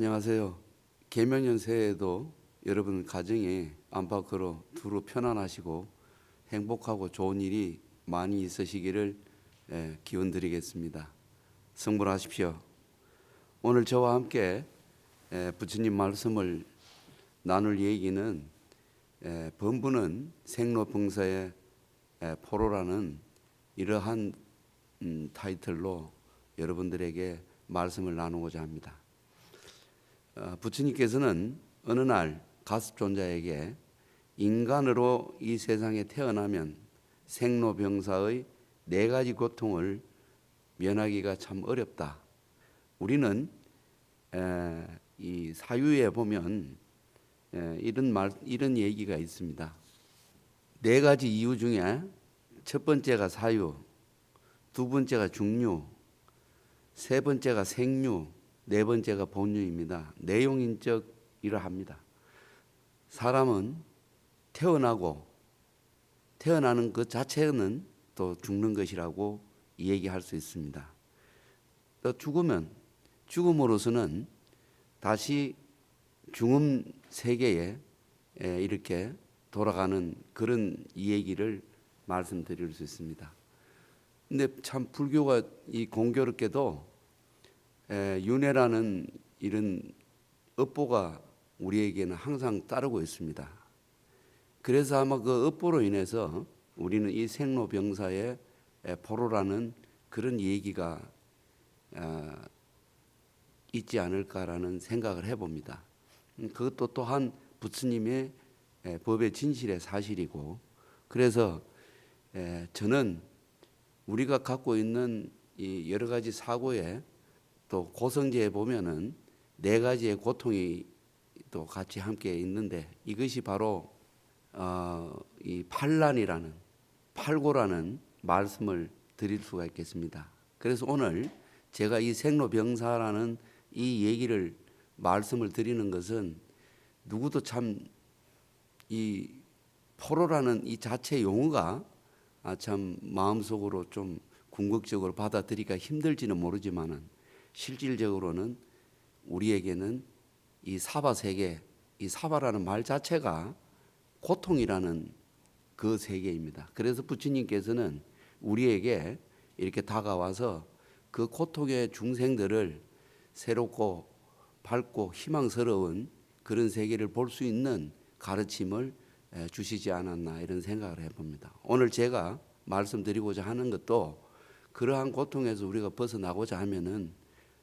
안녕하세요. 개명년 새해에도 여러분 가정에 안팎으로 두루 편안하시고 행복하고 좋은 일이 많이 있으시기를 기원드리겠습니다. 성불하십시오. 오늘 저와 함께 부처님 말씀을 나눌 얘기는 본부는 생로병사의 포로라는 이러한 타이틀로 여러분들에게 말씀을 나누고자 합니다. 부처님께서는 어느 날 가습존자에게 인간으로 이 세상에 태어나면 생로병사의 4가지 고통을 면하기가 참 어렵다. 우리는 이 사유에 보면 이런 얘기가 있습니다. 4가지 이유 중에 첫 번째가 사유, 두 번째가 중유, 세 번째가 생유, 네 번째가 본유입니다. 내용인적 이러합니다. 사람은 태어나는 것 자체는 또 죽는 것이라고 얘기할 수 있습니다. 또 죽음으로서는 다시 중음 세계에 이렇게 돌아가는 그런 얘기를 말씀드릴 수 있습니다. 근데 참 불교가 이 공교롭게도 윤회라는 이런 업보가 우리에게는 항상 따르고 있습니다. 그래서 아마 그 업보로 인해서 우리는 이 생로병사의 포로라는 그런 얘기가 있지 않을까라는 생각을 해봅니다. 그것도 또한 부처님의 법의 진실의 사실이고, 그래서 저는 우리가 갖고 있는 이 여러 가지 사고에 또 고성제에 보면은 4가지의 고통이 또 같이 함께 있는데, 이것이 바로 이 팔고라는 말씀을 드릴 수가 있겠습니다. 그래서 오늘 제가 이 생로병사라는 이 얘기를 말씀을 드리는 것은 누구도 참 이 포로라는 이 자체 용어가 참 마음속으로 좀 궁극적으로 받아들이기가 힘들지는 모르지만은 실질적으로는 우리에게는 이 사바 세계, 이 사바라는 말 자체가 고통이라는 그 세계입니다. 그래서 부처님께서는 우리에게 이렇게 다가와서 그 고통의 중생들을 새롭고 밝고 희망스러운 그런 세계를 볼 수 있는 가르침을 주시지 않았나 이런 생각을 해봅니다. 오늘 제가 말씀드리고자 하는 것도 그러한 고통에서 우리가 벗어나고자 하면은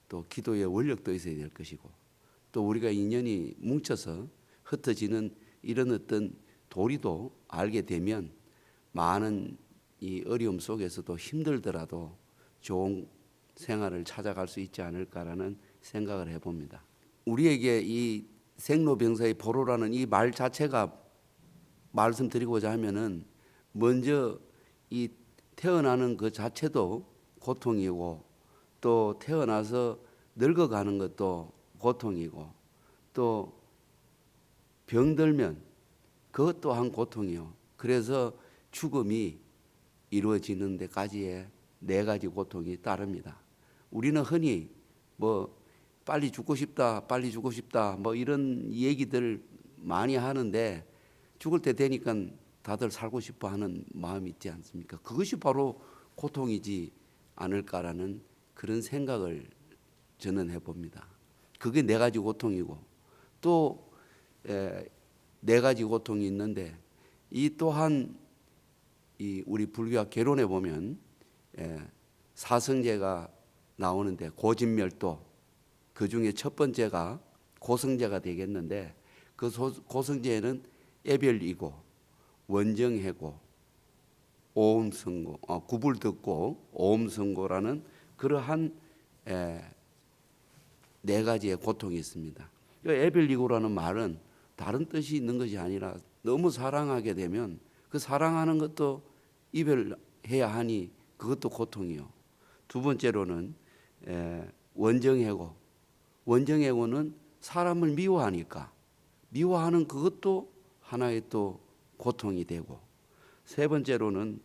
또 기도의 원력도 있어야 될 것이고, 또 우리가 인연이 뭉쳐서 흩어지는 이런 어떤 도리도 알게 되면 많은 이 어려움 속에서도 힘들더라도 좋은 생활을 찾아갈 수 있지 않을까라는 생각을 해봅니다. 우리에게 이 생로병사의 포로라는 이 말 자체가 말씀드리고자 하면은 먼저 이 태어나는 그 자체도 고통이고, 또 태어나서 늙어가는 것도 고통이고, 또 병들면 그것 또한 고통이요. 그래서 죽음이 이루어지는 데까지의 4가지 고통이 따릅니다. 우리는 흔히 뭐 빨리 죽고 싶다 뭐 이런 얘기들 많이 하는데, 죽을 때 되니까 다들 살고 싶어 하는 마음이 있지 않습니까? 그것이 바로 고통이지 않을까라는 그런 생각을 저는 해봅니다. 그게 4가지 고통이고, 또 4가지 고통이 있는데, 이 또한 이 우리 불교학 개론에 보면 사성제가 나오는데, 고진멸도 그 중에 첫 번째가 고성제가 되겠는데, 그 고성제에는 애별이고 원정해고 오음성고, 구불듣고 오음성고라는 그러한 4가지의 고통이 있습니다. 애별이고라는 말은 다른 뜻이 있는 것이 아니라 너무 사랑하게 되면 그 사랑하는 것도 이별해야 하니 그것도 고통이요. 두 번째로는 원정해고는 사람을 미워하니까 미워하는 그것도 하나의 또 고통이 되고, 세 번째로는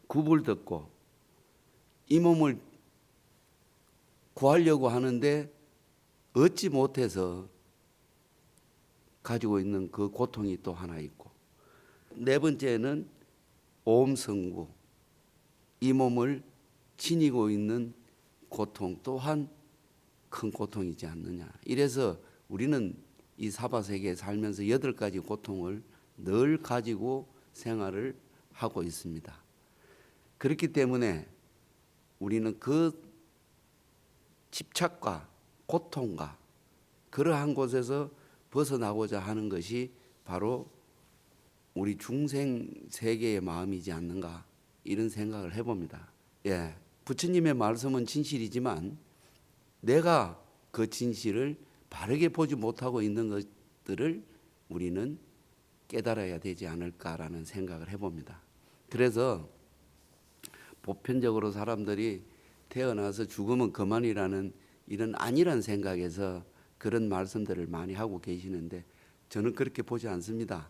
구불듣고 이 몸을 구하려고 하는데 얻지 못해서 가지고 있는 그 고통이 또 하나 있고, 네 번째는 오음성구, 이 몸을 지니고 있는 고통 또한 큰 고통이지 않느냐. 이래서 우리는 이 사바세계에 살면서 8가지 고통을 늘 가지고 생활을 하고 있습니다. 그렇기 때문에 우리는 그 집착과 고통과 그러한 곳에서 벗어나고자 하는 것이 바로 우리 중생 세계의 마음이지 않는가, 이런 생각을 해봅니다. 예, 부처님의 말씀은 진실이지만 내가 그 진실을 바르게 보지 못하고 있는 것들을 우리는 깨달아야 되지 않을까라는 생각을 해봅니다. 그래서 보편적으로 사람들이 태어나서 죽으면 그만이라는 이런 안일한 생각에서 그런 말씀들을 많이 하고 계시는데 저는 그렇게 보지 않습니다.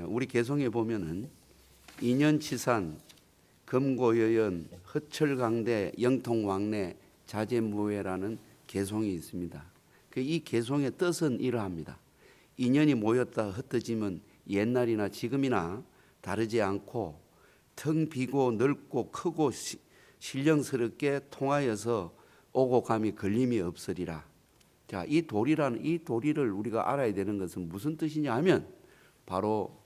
우리 개송에 보면은 인연치산, 금고여연, 허철강대, 영통왕래, 자제무외라는 개송이 있습니다. 이 개송의 뜻은 이러합니다. 인연이 모였다 흩어지면 옛날이나 지금이나 다르지 않고 텅 비고 넓고 크고 신령스럽게 통하여서 오고 감이 걸림이 없으리라. 자, 이 도리를 우리가 알아야 되는 것은 무슨 뜻이냐 하면 바로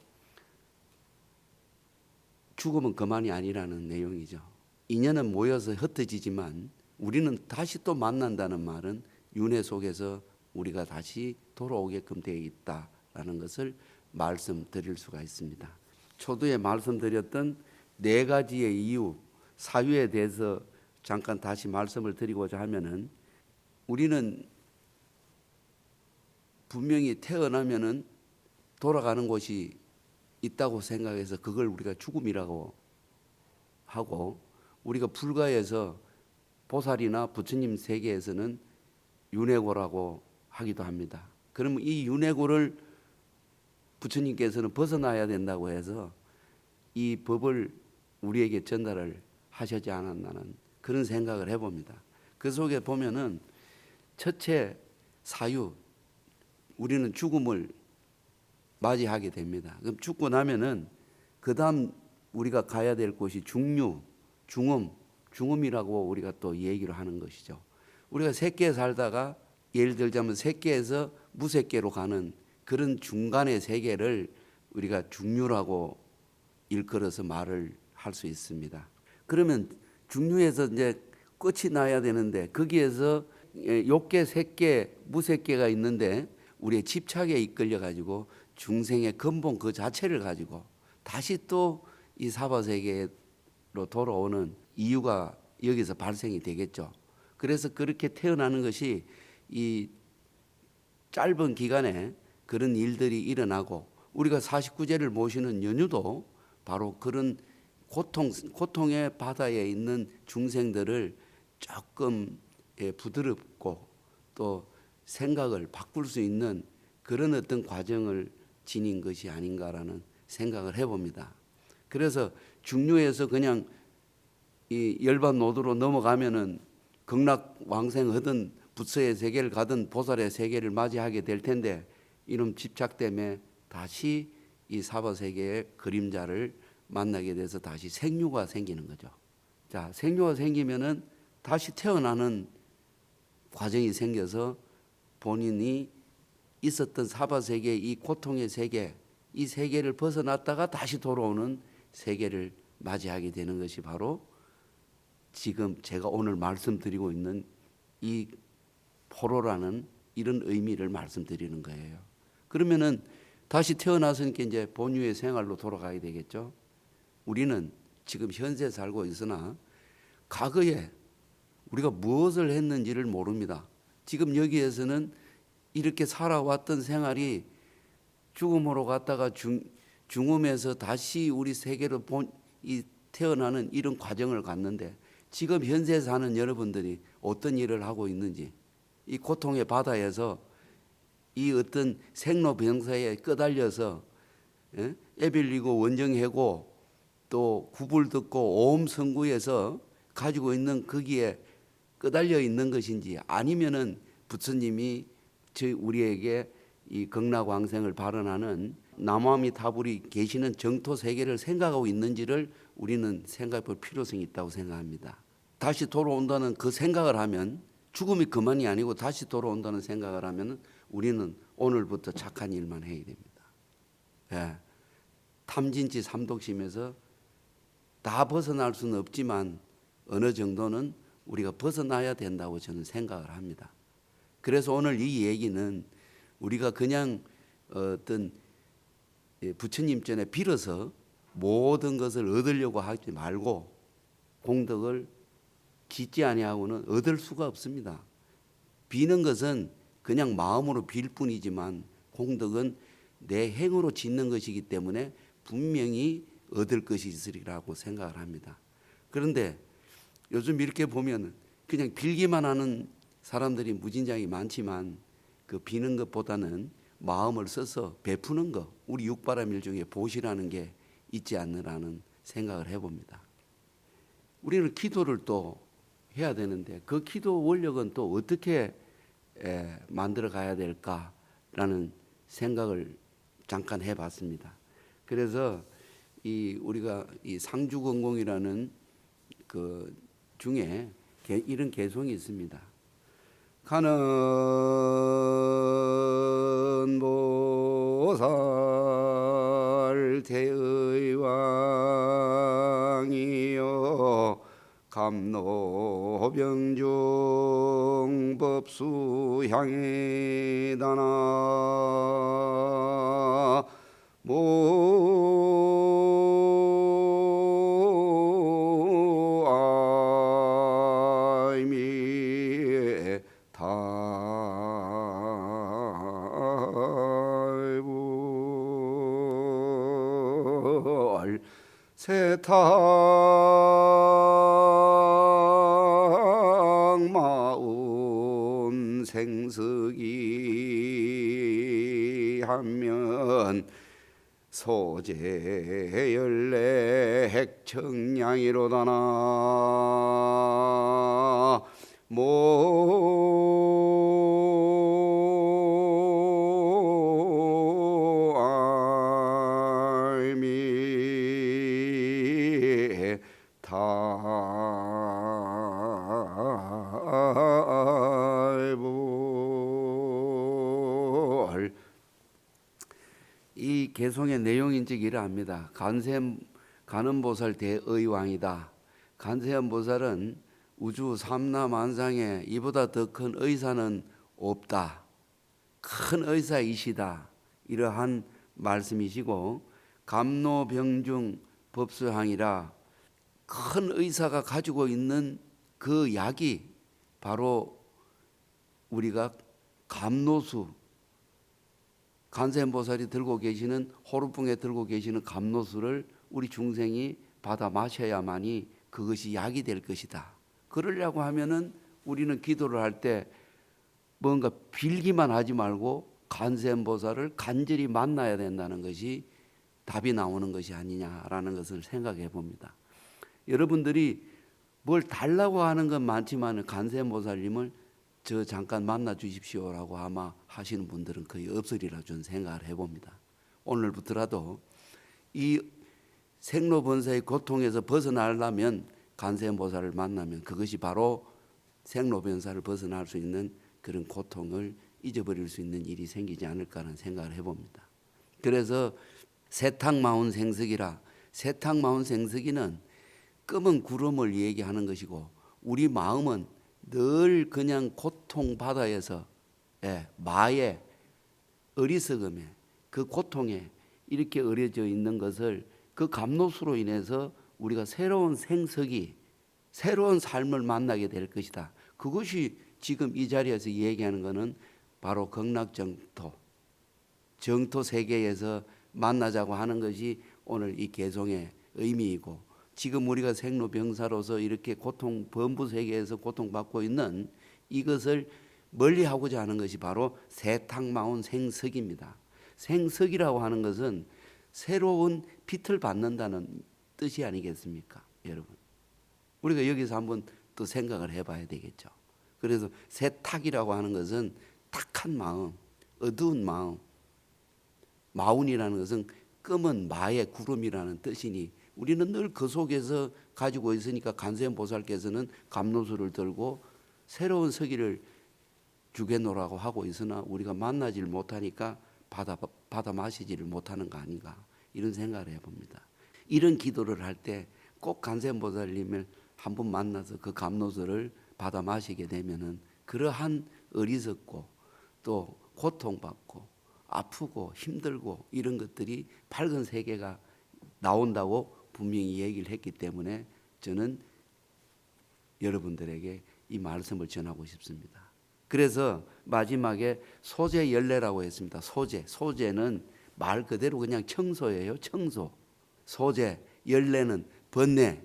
죽으면 그만이 아니라는 내용이죠. 인연은 모여서 흩어지지만 우리는 다시 또 만난다는 말은 윤회 속에서 우리가 다시 돌아오게끔 되어 있다라는 것을 말씀드릴 수가 있습니다. 초두에 말씀드렸던 4가지의 이유, 사유에 대해서 잠깐 다시 말씀을 드리고자 하면은 우리는 분명히 태어나면은 돌아가는 곳이 있다고 생각해서 그걸 우리가 죽음이라고 하고, 우리가 불가에서 보살이나 부처님 세계에서는 윤회고라고 하기도 합니다. 그러면 이 윤회고를 부처님께서는 벗어나야 된다고 해서 이 법을 우리에게 전달을 하시지 않았나는 그런 생각을 해봅니다. 그 속에 보면은 첫째 사유, 우리는 죽음을 맞이하게 됩니다. 그럼 죽고 나면은 그 다음 우리가 가야 될 곳이 중류, 중음이라고 우리가 또 얘기를 하는 것이죠. 우리가 새끼에 살다가 예를 들자면 새끼에서 무새끼로 가는 그런 중간의 세계를 우리가 중류라고 일컬어서 말을 할 수 있습니다. 그러면 중류에서 이제 끝이 나야 되는데 거기에서 욕계, 새계, 무새계가 있는데 우리의 집착에 이끌려 가지고 중생의 근본 그 자체를 가지고 다시 또 이 사바세계로 돌아오는 이유가 여기서 발생이 되겠죠. 그래서 그렇게 태어나는 것이 이 짧은 기간에 그런 일들이 일어나고, 우리가 49제를 모시는 연유도 바로 그런 고통의 바다에 있는 중생들을 조금 부드럽고 또 생각을 바꿀 수 있는 그런 어떤 과정을 지닌 것이 아닌가라는 생각을 해봅니다. 그래서 중류에서 그냥 이 열반노도로 넘어가면은 극락왕생하든 부처의 세계를 가든 보살의 세계를 맞이하게 될 텐데 이런 집착 때문에 다시 이 사바세계의 그림자를 만나게 돼서 다시 생류가 생기는 거죠. 자, 생류가 생기면은 다시 태어나는 과정이 생겨서 본인이 있었던 사바세계, 이 고통의 세계, 이 세계를 벗어났다가 다시 돌아오는 세계를 맞이하게 되는 것이 바로 지금 제가 오늘 말씀드리고 있는 이 포로라는 이런 의미를 말씀드리는 거예요. 그러면은 다시 태어나서니까 이제 본유의 생활로 돌아가야 되겠죠. 우리는 지금 현세 살고 있으나 과거에 우리가 무엇을 했는지를 모릅니다. 지금 여기에서는 이렇게 살아왔던 생활이 죽음으로 갔다가 중음에서 다시 우리 세계로 태어나는 이런 과정을 갔는데 지금 현세 사는 여러분들이 어떤 일을 하고 있는지, 이 고통의 바다에서 이 어떤 생로병사에 끄달려서 애빌리고 원정해고 또 구불 듣고 오음성구에서 가지고 있는 거기에 끄달려 있는 것인지, 아니면은 부처님이 우리에게 이 극락왕생을 발언하는 남아미타불이 계시는 정토 세계를 생각하고 있는지를 우리는 생각해 볼 필요성이 있다고 생각합니다. 다시 돌아온다는 그 생각을 하면, 죽음이 그만이 아니고 다시 돌아온다는 생각을 하면 우리는 오늘부터 착한 일만 해야 됩니다. 예. 탐진치 삼독심에서 다 벗어날 수는 없지만 어느 정도는 우리가 벗어나야 된다고 저는 생각을 합니다. 그래서 오늘 이 얘기는 우리가 그냥 어떤 부처님 전에 빌어서 모든 것을 얻으려고 하지 말고, 공덕을 짓지 아니하고는 얻을 수가 없습니다. 비는 것은 그냥 마음으로 빌 뿐이지만 공덕은 내 행으로 짓는 것이기 때문에 분명히 얻을 것이 있으리라고 생각을 합니다. 그런데 요즘 이렇게 보면 그냥 빌기만 하는 사람들이 무진장이 많지만, 그 비는 것보다는 마음을 써서 베푸는 것, 우리 육바라밀 중에 보시라는 게 있지 않느라는 생각을 해봅니다. 우리는 기도를 또 해야 되는데 그 기도 원력은 또 어떻게 만들어 가야 될까라는 생각을 잠깐 해봤습니다. 그래서 우리가 이 상주건공이라는 그 중에 이런 개송이 있습니다. 가는 보살 대의왕이여 감노병중 법수향에 다나 모아이미 달불 세탁마운 생석이 하면 소재열래 핵청량이로다나 모아이미 달불. 이 개송의 내용인즉 이러합니다. 간음보살 대의왕이다. 간세음보살은 우주 삼라만상에 이보다 더 큰 의사는 없다. 큰 의사이시다. 이러한 말씀이시고, 감노병중 법수항이라, 큰 의사가 가지고 있는 그 약이 바로 우리가 감노수, 간세음보살이 들고 계시는, 호루풍에 들고 계시는 감노수를 우리 중생이 받아 마셔야만이 그것이 약이 될 것이다. 그러려고 하면은 우리는 기도를 할 때 뭔가 빌기만 하지 말고 간세음보살을 간절히 만나야 된다는 것이 답이 나오는 것이 아니냐라는 것을 생각해 봅니다. 여러분들이 뭘 달라고 하는 건 많지만 간세음보살님을 저 잠깐 만나 주십시오라고 아마 하시는 분들은 거의 없으리라 저는 생각을 해봅니다. 오늘부터라도 이 생로번사의 고통에서 벗어나려면 간세음보살을 만나면 그것이 바로 생로번사를 벗어날 수 있는 그런 고통을 잊어버릴 수 있는 일이 생기지 않을까라는 생각을 해봅니다. 그래서 세탁마운 생석이라, 세탁마운 생석이는 검은 구름을 얘기하는 것이고, 우리 마음은 늘 그냥 고통 바다에서 마의 어리석음에, 그 고통에 이렇게 어려져 있는 것을, 그 감노수로 인해서 우리가 새로운 생석이, 새로운 삶을 만나게 될 것이다. 그것이 지금 이 자리에서 얘기하는 것은 바로 극락정토, 정토 세계에서 만나자고 하는 것이 오늘 이 개송의 의미이고, 지금 우리가 생로병사로서 이렇게 고통, 범부 세계에서 고통받고 있는 이것을 멀리하고자 하는 것이 바로 세탁마운 생석입니다. 생석이라고 하는 것은 새로운 빛을 받는다는 뜻이 아니겠습니까, 여러분? 우리가 여기서 한번 또 생각을 해봐야 되겠죠. 그래서 세탁이라고 하는 것은 탁한 마음, 어두운 마음, 마운이라는 것은 검은 마의 구름이라는 뜻이니 우리는 늘 그 속에서 가지고 있으니까 관세음보살께서는 감로수를 들고 새로운 서기를 주게노라고 하고 있으나 우리가 만나질 못하니까 받아 마시지를 못하는 거 아닌가, 이런 생각을 해봅니다. 이런 기도를 할 때 꼭 관세음보살님을 한번 만나서 그 감로수를 받아 마시게 되면은 그러한 어리석고 또 고통받고 아프고 힘들고 이런 것들이 밝은 세계가 나온다고 분명히 얘기를 했기 때문에 저는 여러분들에게 이 말씀을 전하고 싶습니다. 그래서 마지막에 소재 열례라고 했습니다. 소재는 말 그대로 그냥 청소예요. 청소. 소재, 열례는 번뇌.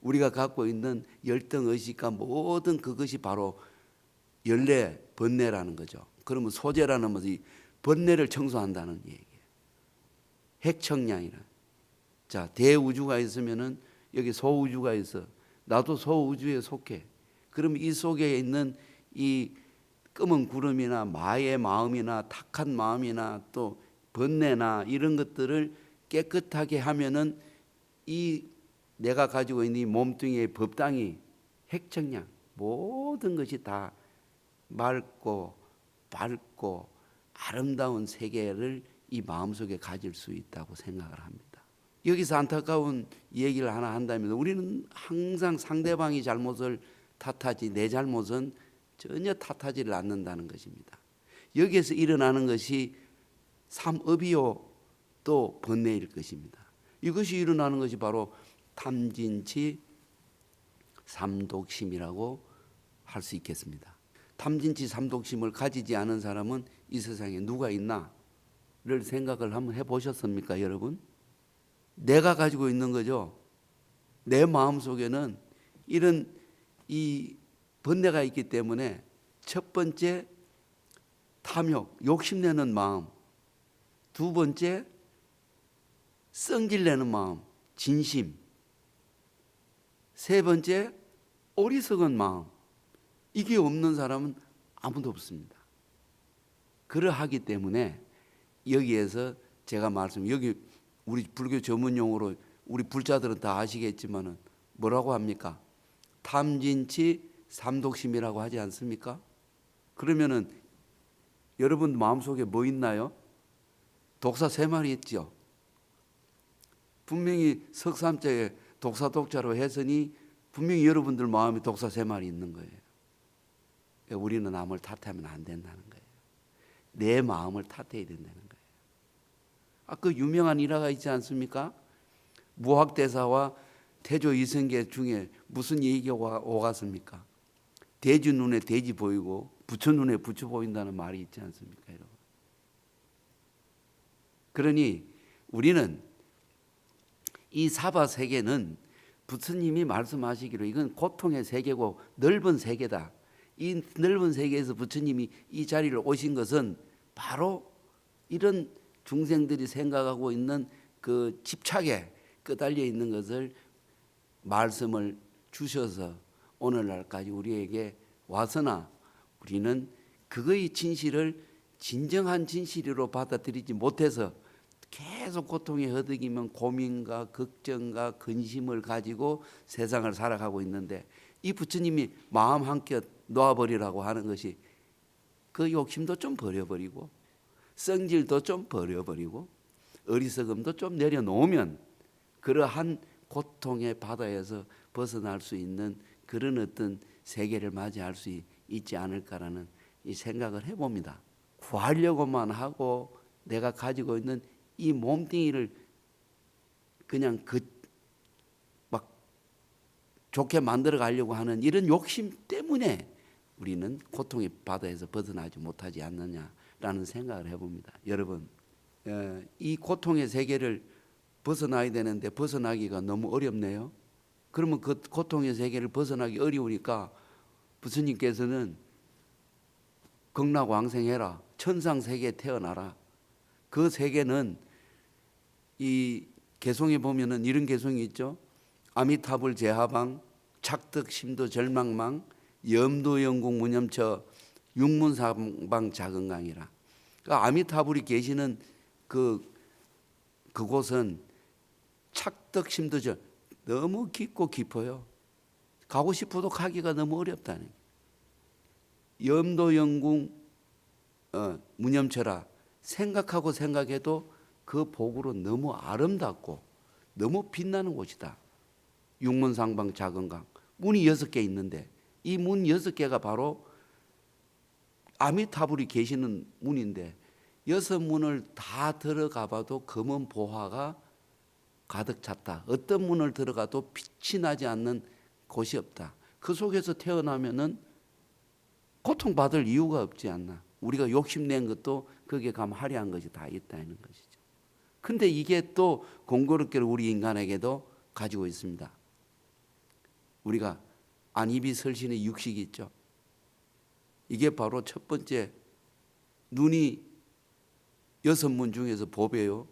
우리가 갖고 있는 열등의식과 모든 그것이 바로 열례, 번뇌라는 거죠. 그러면 소재라는 것이 번뇌를 청소한다는 얘기예요. 핵청량이라. 자, 대우주가 있으면은 여기 소우주가 있어. 나도 소우주에 속해. 그럼 이 속에 있는 이 검은 구름이나 마의 마음이나 탁한 마음이나 또 번뇌나 이런 것들을 깨끗하게 하면은 이 내가 가지고 있는 이 몸뚱이의 법당이 핵청량, 모든 것이 다 맑고 밝고 아름다운 세계를 이 마음속에 가질 수 있다고 생각을 합니다. 여기서 안타까운 얘기를 하나 한다면 우리는 항상 상대방이 잘못을 탓하지 내 잘못은 전혀 탓하지를 않는다는 것입니다. 여기에서 일어나는 것이 삼업이요 또 번뇌일 것입니다. 이것이 일어나는 것이 바로 탐진치 삼독심이라고 할 수 있겠습니다. 탐진치 삼독심을 가지지 않은 사람은 이 세상에 누가 있나를 생각을 한번 해보셨습니까, 여러분? 내가 가지고 있는 거죠. 내 마음 속에는 이런 이 번뇌가 있기 때문에 첫 번째 탐욕, 욕심내는 마음. 두 번째 성질내는 마음, 진심. 세 번째 어리석은 마음. 이게 없는 사람은 아무도 없습니다. 그러하기 때문에 여기에서 제가 여기 우리 불교 전문 용어로 우리 불자들은 다 아시겠지만은 뭐라고 합니까? 탐진치 삼독심이라고 하지 않습니까? 그러면은 여러분 마음속에 뭐 있나요? 독사 3마리 있죠. 분명히 석삼자에 독사독자로 했으니 분명히 여러분들 마음에 독사 3마리 있는 거예요. 우리는 남을 탓하면 안 된다는 거예요. 내 마음을 탓해야 된다는 거예요. 그 유명한 일화가 있지 않습니까? 무학대사와 태조 이성계 중에 무슨 얘기가 오갔습니까? 돼지 눈에 돼지 보이고 부처 눈에 부처 보인다는 말이 있지 않습니까, 여러분? 그러니 우리는 이 사바 세계는 부처님이 말씀하시기로 이건 고통의 세계고 넓은 세계다. 이 넓은 세계에서 부처님이 이 자리를 오신 것은 바로 이런 중생들이 생각하고 있는 그 집착에 끄달려 있는 것을 말씀을 주셔서 오늘날까지 우리에게 와서나 우리는 그거의 진실을 진정한 진실로 받아들이지 못해서 계속 고통에 허덕이면 고민과 걱정과 근심을 가지고 세상을 살아가고 있는데 이 부처님이 마음 한껏 놓아버리라고 하는 것이 그 욕심도 좀 버려버리고 성질도 좀 버려버리고 어리석음도 좀 내려놓으면 그러한 고통의 바다에서 벗어날 수 있는 그런 어떤 세계를 맞이할 수 있지 않을까라는 이 생각을 해봅니다. 구하려고만 하고 내가 가지고 있는 이 몸뚱이를 그냥 막 좋게 만들어 가려고 하는 이런 욕심 때문에 우리는 고통의 바다에서 벗어나지 못하지 않느냐라는 생각을 해봅니다. 여러분, 이 고통의 세계를 벗어나야 되는데 벗어나기가 너무 어렵네요. 그러면 그 고통의 세계를 벗어나기 어려우니까 부처님께서는 극락왕생해라, 천상세계에 태어나라. 그 세계는 이 개송에 보면은 이런 개송이 있죠. 아미타불 제하방, 착득 심도 절망망, 염도영국 무념처 육문사방 자건강이라. 그러니까 아미타불이 계시는 그곳은 착덕심도 너무 깊고 깊어요. 가고 싶어도 가기가 너무 어렵다는. 염도영국 무념처라 생각하고 생각해도 그 복으로 너무 아름답고 너무 빛나는 곳이다. 육문상방 자건강. 문이 6개 있는데 이 문 6개가 바로 아미타불이 계시는 문인데 6문을 다 들어가 봐도 검은 보화가 가득 찼다. 어떤 문을 들어가도 빛이 나지 않는 곳이 없다. 그 속에서 태어나면은 고통받을 이유가 없지 않나. 우리가 욕심낸 것도 거기에 가면 화려한 것이 다 있다는 것이죠. 근데 이게 또 공교롭게 우리 인간에게도 가지고 있습니다. 우리가 안입이 설신의 육식이 있죠. 이게 바로 첫 번째, 눈이 6문 중에서 보배요.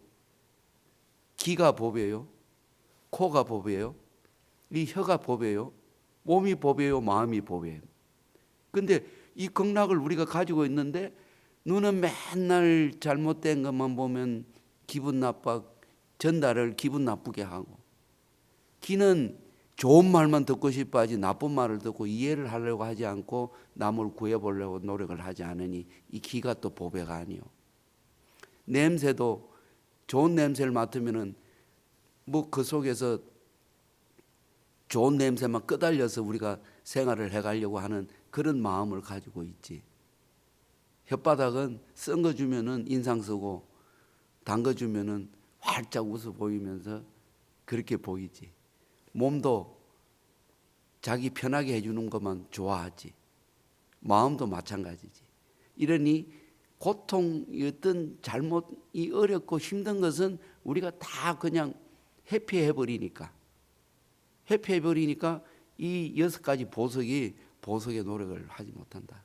귀가 보배요. 코가 보배요. 이 혀가 보배요. 몸이 보배요. 마음이 보배요. 근데 이 극락을 우리가 가지고 있는데 눈은 맨날 잘못된 것만 보면 기분 나빠, 전달을 기분 나쁘게 하고, 귀는 좋은 말만 듣고 싶어 하지 나쁜 말을 듣고 이해를 하려고 하지 않고 남을 구해보려고 노력을 하지 않으니 이 귀가 또 보배가 아니요. 냄새도 좋은 냄새를 맡으면은 뭐 그 속에서 좋은 냄새만 끄달려서 우리가 생활을 해가려고 하는 그런 마음을 가지고 있지. 혓바닥은 쓴 거 주면은 인상 쓰고 단 거 주면은 활짝 웃어 보이면서 그렇게 보이지. 몸도 자기 편하게 해주는 것만 좋아하지. 마음도 마찬가지지. 이러니 고통이었던 잘못이 어렵고 힘든 것은 우리가 다 그냥 회피해버리니까 이 6가지 보석의 노력을 하지 못한다.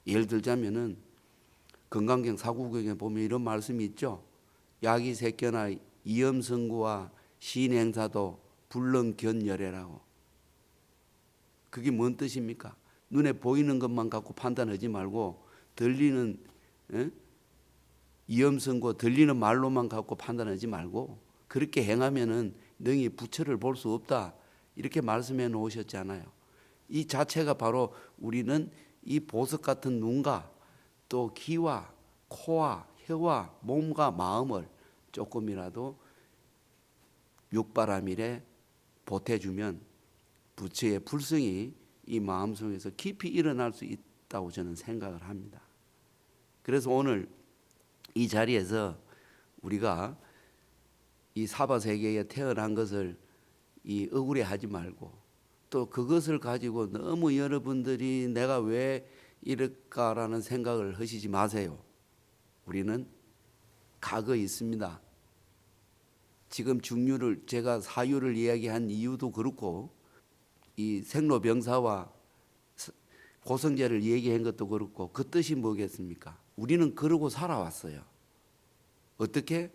예를 들자면은 건강경 사구경에 보면 이런 말씀이 있죠. 야기색견나 이염성구와 신행사도 불능견열애라고. 그게 뭔 뜻입니까? 눈에 보이는 것만 갖고 판단하지 말고 들리는 이염성구 들리는 말로만 갖고 판단하지 말고 그렇게 행하면은 능히 부처를 볼 수 없다. 이렇게 말씀해 놓으셨잖아요. 이 자체가 바로 우리는 이 보석 같은 눈과 또 귀와 코와 혀와 몸과 마음을 조금이라도 육바라밀에 보태주면 부처의 불성이 이 마음속에서 깊이 일어날 수 있다고 저는 생각을 합니다. 그래서 오늘 이 자리에서 우리가 이 사바세계에 태어난 것을 이 억울해하지 말고 또 그것을 가지고 너무 여러분들이 내가 왜 이럴까라는 생각을 하시지 마세요. 우리는 과거에 있습니다. 지금 중류를 제가 사유를 이야기한 이유도 그렇고 이 생로병사와 고성제를 얘기한 것도 그렇고 그 뜻이 뭐겠습니까? 우리는 그러고 살아왔어요. 어떻게?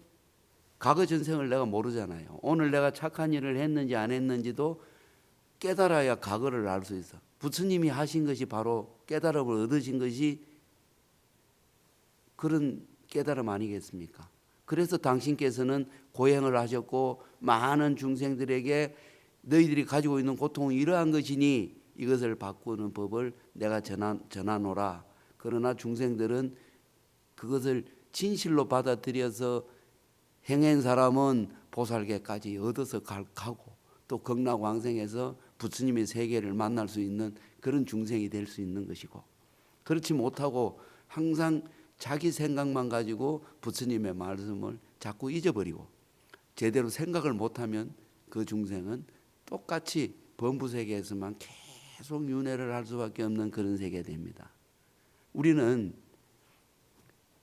과거 전생을 내가 모르잖아요. 오늘 내가 착한 일을 했는지 안 했는지도 깨달아야 과거를 알 수 있어. 부처님이 하신 것이 바로 깨달음을 얻으신 것이 그런 깨달음 아니겠습니까? 그래서 당신께서는 고행을 하셨고 많은 중생들에게 너희들이 가지고 있는 고통은 이러한 것이니 이것을 바꾸는 법을 내가 전하노라. 그러나 중생들은 그것을 진실로 받아들여서 행한 사람은 보살계까지 얻어서 가고 또 극락왕생에서 부처님의 세계를 만날 수 있는 그런 중생이 될 수 있는 것이고, 그렇지 못하고 항상 자기 생각만 가지고 부처님의 말씀을 자꾸 잊어버리고 제대로 생각을 못하면 그 중생은 똑같이 범부세계에서만 계속 윤회를 할 수밖에 없는 그런 세계가 됩니다. 우리는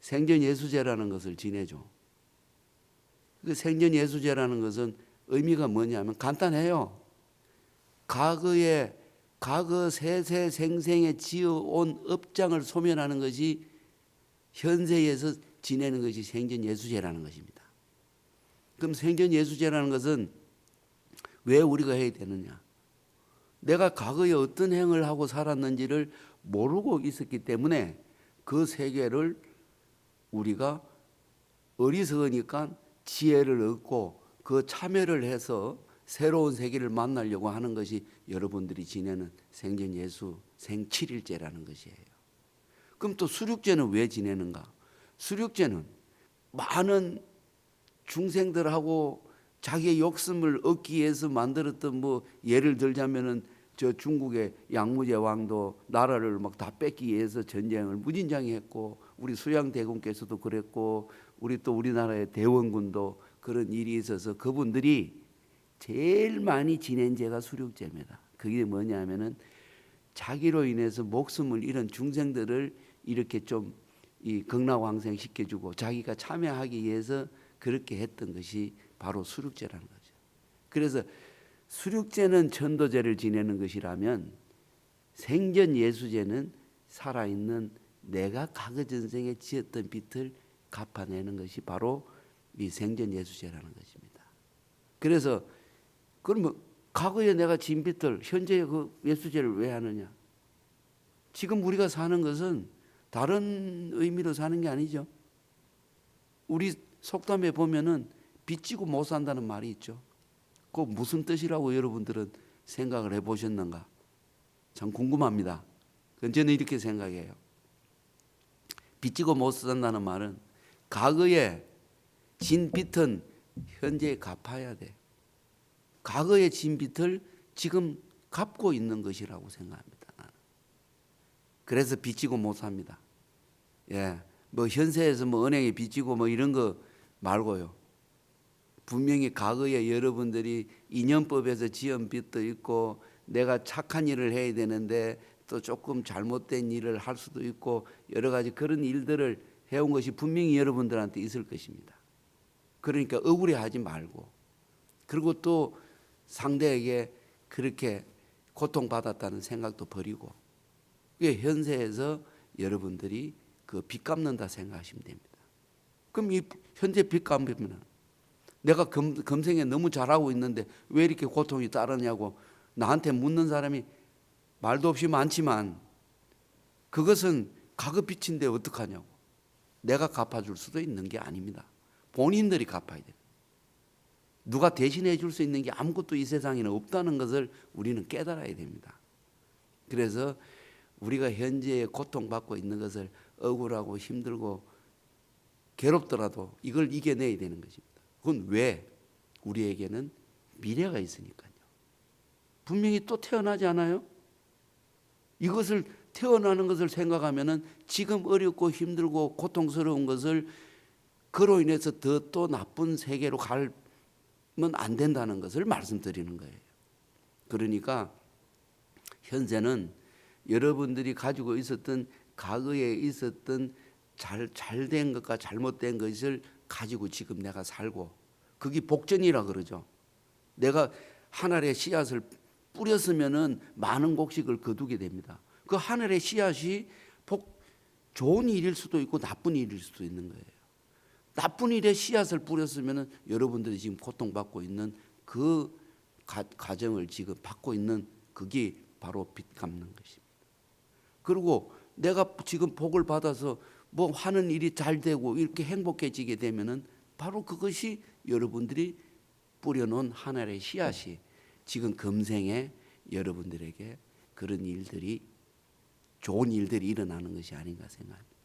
생전예수제라는 것을 지내죠. 그 생전예수제라는 것은 의미가 뭐냐면 간단해요. 과거 세세생생에 지어온 업장을 소멸하는 것이 현세에서 지내는 것이 생전예수제라는 것입니다. 그럼 생전예수제라는 것은 왜 우리가 해야 되느냐? 내가 과거에 어떤 행을 하고 살았는지를 모르고 있었기 때문에 그 세계를 우리가 어리석으니까 지혜를 얻고 그 참여를 해서 새로운 세계를 만나려고 하는 것이 여러분들이 지내는 생전 예수 생칠일제라는 것이에요. 그럼 또 수륙제는 왜 지내는가? 수륙제는 많은 중생들하고 자기의 욕심을 얻기 위해서 만들었던, 뭐 예를 들자면은 저 중국의 양무제 왕도 나라를 막 다 뺏기 위해서 전쟁을 무진장히 했고, 우리 수양대군께서도 그랬고, 우리 또 우리나라의 대원군도 그런 일이 있어서 그분들이 제일 많이 지낸 죄가 수륙제입니다. 그게 뭐냐면은 자기로 인해서 목숨을 잃은 중생들을 이렇게 좀 이 극락왕생 시켜주고 자기가 참여하기 위해서 그렇게 했던 것이 바로 수륙제라는 거죠. 그래서 수륙제는 천도제를 지내는 것이라면 생전 예수제는 살아있는 내가 과거 전생에 지었던 빚을 갚아내는 것이 바로 이 생전 예수제라는 것입니다. 그래서 그러면 과거에 내가 지은 빚을 현재의 그 예수제를 왜 하느냐? 지금 우리가 사는 것은 다른 의미로 사는 게 아니죠. 우리 속담에 보면은 빚지고 못 산다는 말이 있죠. 그 무슨 뜻이라고 여러분들은 생각을 해보셨는가? 참 궁금합니다. 저는 이렇게 생각해요. 빚지고 못 산다는 말은 과거에 진 빚은 현재 갚아야 돼. 과거에 진 빚을 지금 갚고 있는 것이라고 생각합니다. 나는. 그래서 빚지고 못 삽니다. 예, 뭐 현세에서 뭐 은행에 빚지고 뭐 이런 거 말고요. 분명히 과거에 여러분들이 인연법에서 지은 빚도 있고, 내가 착한 일을 해야 되는데 또 조금 잘못된 일을 할 수도 있고, 여러 가지 그런 일들을 해온 것이 분명히 여러분들한테 있을 것입니다. 그러니까 억울해하지 말고, 그리고 또 상대에게 그렇게 고통받았다는 생각도 버리고, 그게 현세에서 여러분들이 그 빚 갚는다 생각하시면 됩니다. 그럼 이 현재 빚 갚으면 내가 금생에 너무 잘하고 있는데 왜 이렇게 고통이 따르냐고 나한테 묻는 사람이 말도 없이 많지만, 그것은 과거 빚인데 어떡하냐고. 내가 갚아줄 수도 있는 게 아닙니다. 본인들이 갚아야 돼요. 누가 대신해 줄 수 있는 게 아무것도 이 세상에는 없다는 것을 우리는 깨달아야 됩니다. 그래서 우리가 현재에 고통받고 있는 것을 억울하고 힘들고 괴롭더라도 이걸 이겨내야 되는 것입니다. 그건 왜? 우리에게는 미래가 있으니까요. 분명히 또 태어나지 않아요? 이것을 태어나는 것을 생각하면은 지금 어렵고 힘들고 고통스러운 것을 그로 인해서 더 또 나쁜 세계로 가면 안 된다는 것을 말씀드리는 거예요. 그러니까 현재는 여러분들이 가지고 있었던 과거에 있었던 잘된 것과 잘못된 것을 가지고 지금 내가 살고, 그게 복전이라 그러죠. 내가 하늘의 씨앗을 뿌렸으면은 많은 곡식을 거두게 됩니다. 그 하늘의 씨앗이 좋은 일일 수도 있고 나쁜 일일 수도 있는 거예요. 나쁜 일에 씨앗을 뿌렸으면은 여러분들이 지금 고통받고 있는 그 과정을 지금 받고 있는 그게 바로 빚 갚는 것입니다. 그리고 내가 지금 복을 받아서 뭐 하는 일이 잘 되고 이렇게 행복해지게 되면은 바로 그것이 여러분들이 뿌려놓은 하늘의 씨앗이 지금 금생에 여러분들에게 그런 일들이, 좋은 일들이 일어나는 것이 아닌가 생각합니다.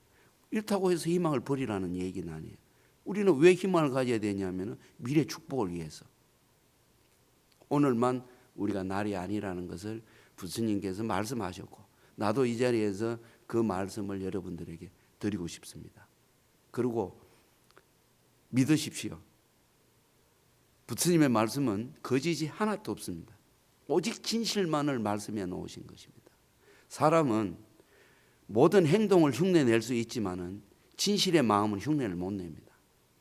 이렇다고 해서 희망을 버리라는 얘기는 아니에요. 우리는 왜 희망을 가져야 되냐면 미래 축복을 위해서. 오늘만 우리가 날이 아니라는 것을 부처님께서 말씀하셨고, 나도 이 자리에서 그 말씀을 여러분들에게 드리고 싶습니다. 그리고 믿으십시오. 부처님의 말씀은 거짓이 하나도 없습니다. 오직 진실만을 말씀해 놓으신 것입니다. 사람은 모든 행동을 흉내낼 수 있지만은 진실의 마음은 흉내를 못 냅니다.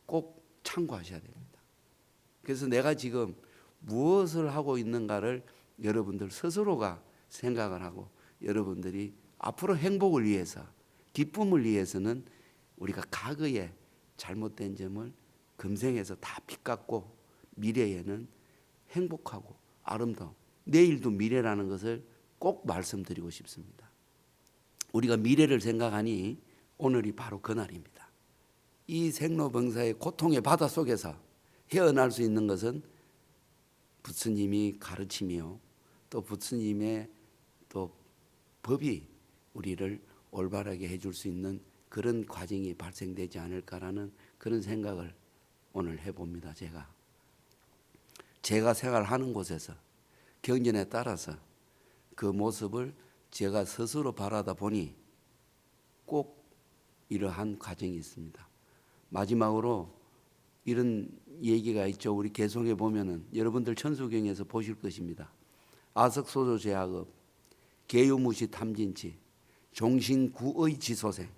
꼭 참고하셔야 됩니다. 그래서 내가 지금 무엇을 하고 있는가를 여러분들 스스로가 생각을 하고, 여러분들이 앞으로 행복을 위해서, 기쁨을 위해서는 우리가 과거에 잘못된 점을 금생에서 다 빚 갚고 미래에는 행복하고 아름다운, 내일도 미래라는 것을 꼭 말씀드리고 싶습니다. 우리가 미래를 생각하니 오늘이 바로 그날입니다. 이 생로병사의 고통의 바다 속에서 헤어날 수 있는 것은 부처님이 가르치며 또 부처님의 또 법이 우리를 올바르게 해줄 수 있는 그런 과정이 발생되지 않을까라는 그런 생각을 오늘 해봅니다. 제가 생활하는 곳에서 경전에 따라서 그 모습을 제가 스스로 바라다 보니 꼭 이러한 과정이 있습니다. 마지막으로 이런 얘기가 있죠. 우리 개송에 보면은 여러분들 천수경에서 보실 것입니다. 아석소조 제약업, 계유무시 탐진치, 종신구의 지소생,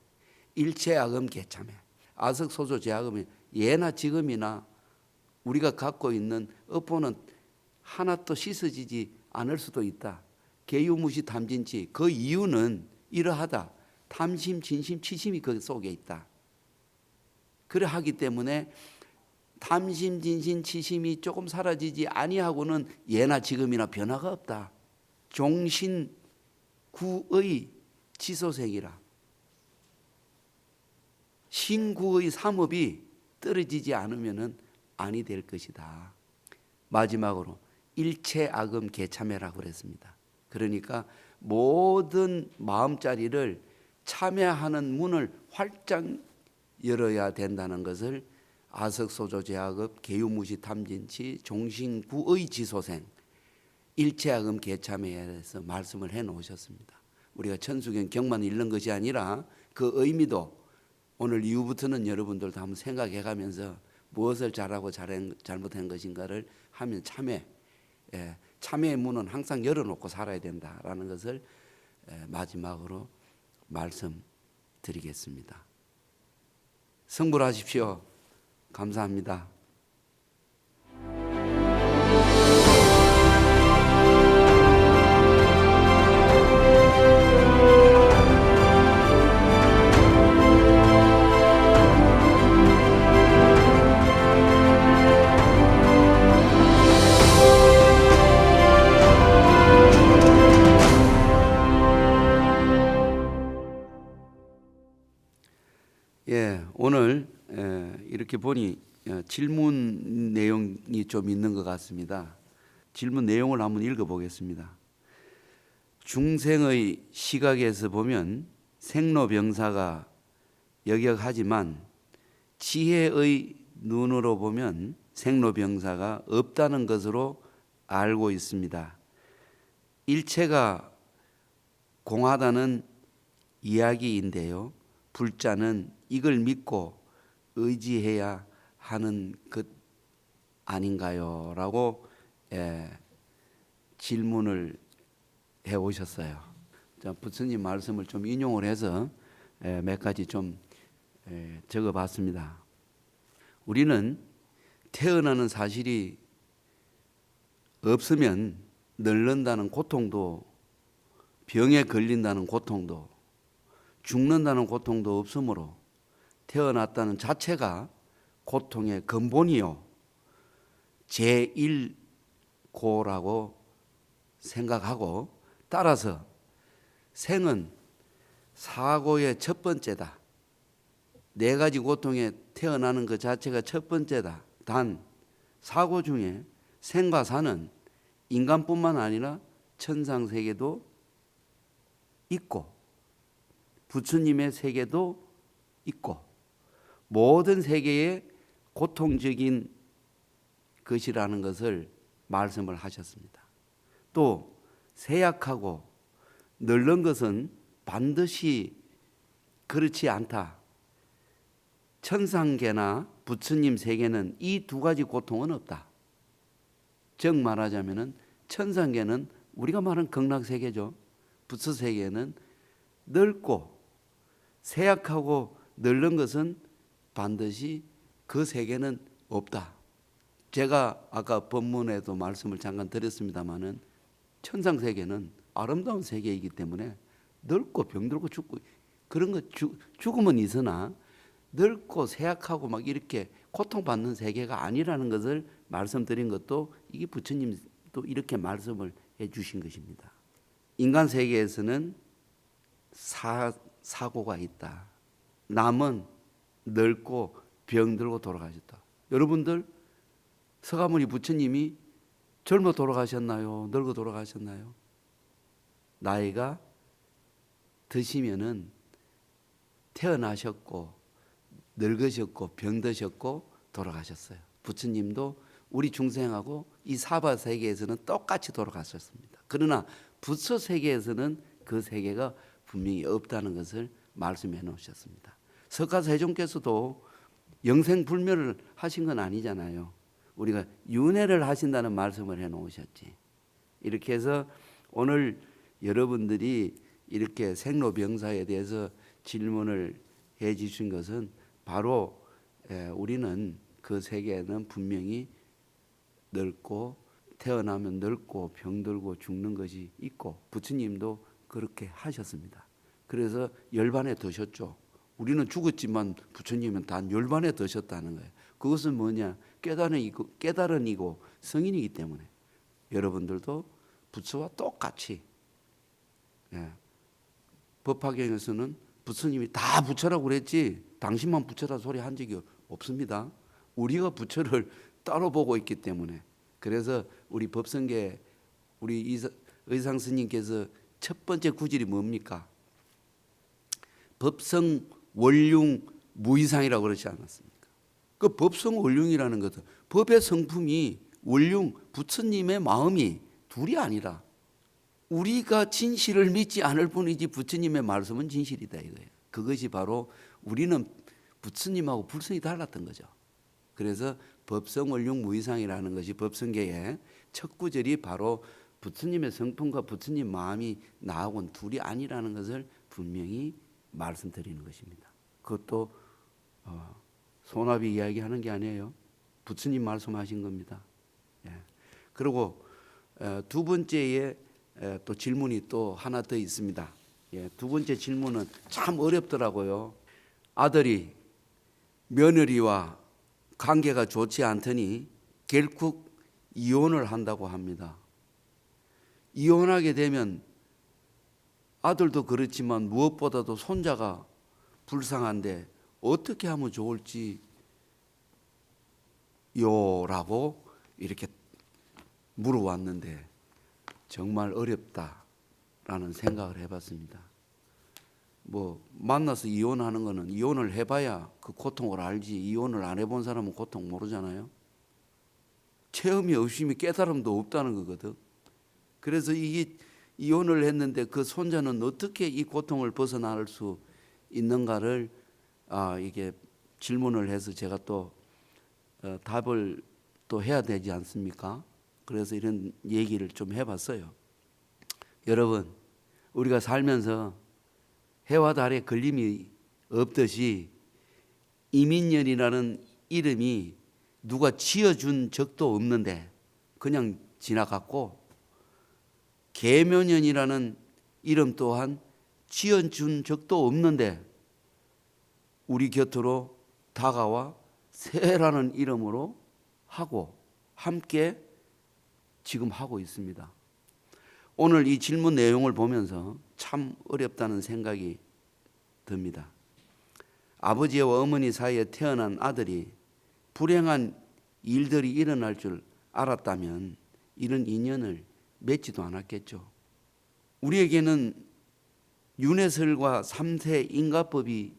일체악음 개참해. 아석소조 제약업이 예나 지금이나 우리가 갖고 있는 업보는 하나도 씻어지지 않을 수도 있다. 계유무시 탐진치, 그 이유는 이러하다. 탐심, 진심, 치심이 그 속에 있다. 그러하기 때문에 탐심, 진심, 치심이 조금 사라지지 아니하고는 예나 지금이나 변화가 없다. 종신, 구의 지소생이라. 신구의 삼업이 떨어지지 않으면 아니 될 것이다. 마지막으로 일체악음 개참해라고 그랬습니다. 그러니까 모든 마음자리를 참여하는 문을 활짝 열어야 된다는 것을 아석소조 제약업, 계유무시 탐진치, 종신구의 지소생, 일체악음 개참해에 대해서 말씀을 해놓으셨습니다. 우리가 천수경 경만 읽는 것이 아니라 그 의미도 오늘 이후부터는 여러분들도 한번 생각해가면서 무엇을 잘하고 잘못한 것인가를 하면 참회의 문은 항상 열어놓고 살아야 된다라는 것을 마지막으로 말씀드리겠습니다. 성불하십시오. 감사합니다. 오늘 이렇게 보니 질문 내용이 좀 있는 것 같습니다. 질문 내용을 한번 읽어보겠습니다. 중생의 시각에서 보면 생로병사가 역역하지만 지혜의 눈으로 보면 생로병사가 없다는 것으로 알고 있습니다. 일체가 공하다는 이야기인데요. 불자는 이걸 믿고 의지해야 하는 것 아닌가요? 라고 질문을 해 오셨어요. 부처님 말씀을 좀 인용을 해서 몇 가지 좀 적어 봤습니다. 우리는 태어나는 사실이 없으면 늙는다는 고통도, 병에 걸린다는 고통도, 죽는다는 고통도 없으므로 태어났다는 자체가 고통의 근본이요 제1고라고 생각하고, 따라서 생은 사고의 첫 번째다. 네 가지 고통에 태어나는 것 자체가 첫 번째다. 단 사고 중에 생과 사는 인간뿐만 아니라 천상세계도 있고 부처님의 세계도 있고 모든 세계에 고통적인 것이라는 것을 말씀을 하셨습니다. 또 세약하고 늙는 것은 반드시 그렇지 않다. 천상계나 부처님 세계는 이 두 가지 고통은 없다. 즉 말하자면 천상계는 우리가 말하는 극락세계죠. 부처 세계는 늙고 세약하고 늙는 것은 반드시 그 세계는 없다. 제가 아까 본문에도 말씀을 잠깐 드렸습니다마는 천상 세계는 아름다운 세계이기 때문에 늙고 병들고 죽고 그런 것 죽음은 있으나 늙고 세약하고 막 이렇게 고통받는 세계가 아니라는 것을 말씀드린 것도 이게 부처님도 이렇게 말씀을 주신 것입니다. 인간 세계에서는 사고가 있다. 남은 늙고 병들고 돌아가셨다. 여러분들 서가모니 부처님이 젊어 돌아가셨나요? 늙어 돌아가셨나요? 나이가 드시면은 태어나셨고 늙으셨고 병드셨고 돌아가셨어요. 부처님도 우리 중생하고 이 사바 세계에서는 똑같이 돌아가셨습니다. 그러나 부처 세계에서는 그 세계가 분명히 없다는 것을 말씀해 놓으셨습니다. 석가세종께서도 영생불멸을 하신 건 아니잖아요. 우리가 윤회를 하신다는 말씀을 해 놓으셨지. 이렇게 해서 오늘 여러분들이 이렇게 생로병사에 대해서 질문을 해 주신 것은 바로 우리는 그 세계에는 분명히 늙고 태어나면 늙고 병들고 죽는 것이 있고 부처님도 그렇게 하셨습니다. 그래서 열반에 드셨죠. 우리는 죽었지만 부처님은 단 열반에 드셨다는 거예요. 그것은 뭐냐? 깨달은이고 성인이기 때문에 여러분들도 부처와 똑같이 법화경에서는 부처님이 다 부처라고 그랬지 당신만 부처라 소리 한 적이 없습니다. 우리가 부처를 따로 보고 있기 때문에 그래서 우리 법성계 우리 의상 스님께서 첫 번째 구절이 뭡니까? 법성 원융 무이상이라고 그러지 않았습니까? 그 법성 원융이라는 것은 법의 성품이 원융 부처님의 마음이 둘이 아니라 우리가 진실을 믿지 않을 뿐이지 부처님의 말씀은 진실이다 이거예요. 그것이 바로 우리는 부처님하고 불성이 달랐던 거죠. 그래서 법성 원융 무이상이라는 것이 법성계의 첫 구절이 바로 부처님의 성품과 부처님 마음이 나하고는 둘이 아니라는 것을 분명히 말씀드리는 것입니다. 그것도 소나비 이야기하는 게 아니에요. 부처님 말씀하신 겁니다. 그리고 두 번째에 또 질문이 또 하나 더 있습니다. 두 번째 질문은 참 어렵더라고요. 아들이 며느리와 관계가 좋지 않더니 결국 이혼을 한다고 합니다. 이혼하게 되면 아들도 그렇지만 무엇보다도 손자가 불쌍한데 어떻게 하면 좋을지 요라고 이렇게 물어왔는데 정말 어렵다라는 생각을 해봤습니다. 뭐 만나서 이혼하는 거는 이혼을 해봐야 그 고통을 알지 이혼을 안 해본 사람은 고통 모르잖아요. 체험이 없으면 깨달음도 없다는 거거든. 그래서 이게 이혼을 했는데 그 손자는 어떻게 이 고통을 벗어날 수 있는가를 이게 질문을 해서 제가 또 답을 또 해야 되지 않습니까? 그래서 이런 얘기를 좀 해봤어요. 여러분, 우리가 살면서 해와 달에 걸림이 없듯이 이민년이라는 이름이 누가 지어준 적도 없는데 그냥 지나갔고 계묘년이라는 이름 또한 지어준 적도 없는데 우리 곁으로 다가와 새라는 이름으로 하고 함께 지금 하고 있습니다. 오늘 이 질문 내용을 보면서 참 어렵다는 생각이 듭니다. 아버지와 어머니 사이에 태어난 아들이 불행한 일들이 일어날 줄 알았다면 이런 인연을 맺지도 않았겠죠. 우리에게는 윤회설과 3세 인가법이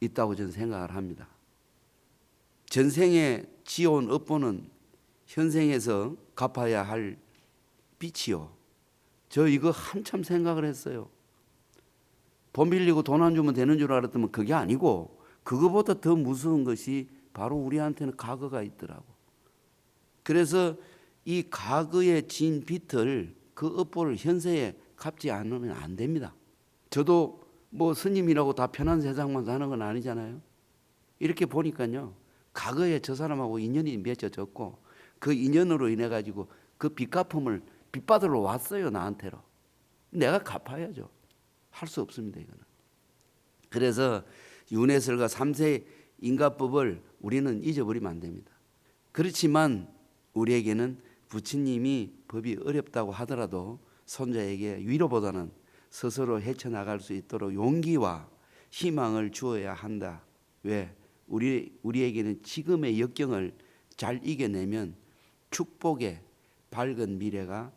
있다고 저는 생각을 합니다. 전생에 지어온 업보는 현생에서 갚아야 할 빚이요. 저 이거 한참 생각을 했어요. 돈 빌리고 돈 안 주면 되는 줄 알았더니 그게 아니고 그거보다 더 무서운 것이 바로 우리한테는 과거가 있더라고. 그래서 이 과거에 지은 빚을 그 업보를 현세에 갚지 않으면 안 됩니다. 저도 뭐 스님이라고 다 편한 세상만 사는 건 아니잖아요. 이렇게 보니까요. 과거에 저 사람하고 인연이 맺어졌고 그 인연으로 인해 가지고 그 빚갚음을 빚받으러 왔어요. 나한테로. 내가 갚아야죠. 할 수 없습니다. 이거는. 그래서 윤회설과 3세 인가법을 우리는 잊어버리면 안 됩니다. 그렇지만 우리에게는 부처님이 법이 어렵다고 하더라도 손자에게 위로보다는 스스로 헤쳐나갈 수 있도록 용기와 희망을 주어야 한다. 왜? 우리에게는 지금의 역경을 잘 이겨내면 축복의 밝은 미래가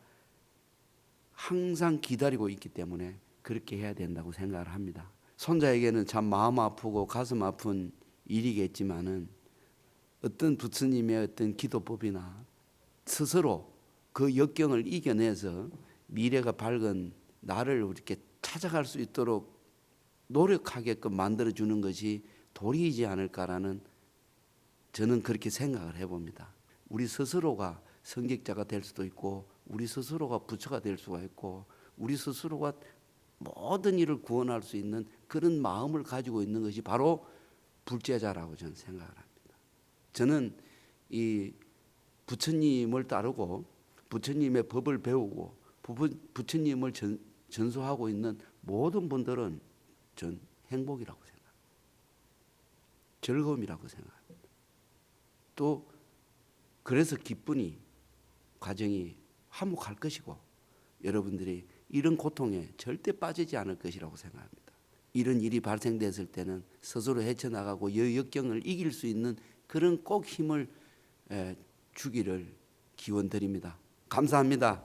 항상 기다리고 있기 때문에 그렇게 해야 된다고 생각을 합니다. 손자에게는 참 마음 아프고 가슴 아픈 일이겠지만은 어떤 부처님의 어떤 기도법이나 스스로 그 역경을 이겨내서 미래가 밝은 나를 이렇게 찾아갈 수 있도록 노력하게끔 만들어주는 것이 도리이지 않을까라는 저는 그렇게 생각을 해봅니다. 우리 스스로가 성직자가 될 수도 있고 우리 스스로가 부처가 될 수가 있고 우리 스스로가 모든 일을 구원할 수 있는 그런 마음을 가지고 있는 것이 바로 불제자라고 저는 생각을 합니다. 저는 이 부처님을 따르고 부처님의 법을 배우고 부처님을 전수하고 있는 모든 분들은 전 행복이라고 생각합니다. 즐거움이라고 생각합니다. 또 그래서 기쁘니 과정이 화목할 것이고 여러분들이 이런 고통에 절대 빠지지 않을 것이라고 생각합니다. 이런 일이 발생됐을 때는 스스로 헤쳐나가고 이 역경을 이길 수 있는 그런 꼭 힘을 주기를 기원드립니다. 감사합니다.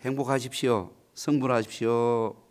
행복하십시오. 성불하십시오.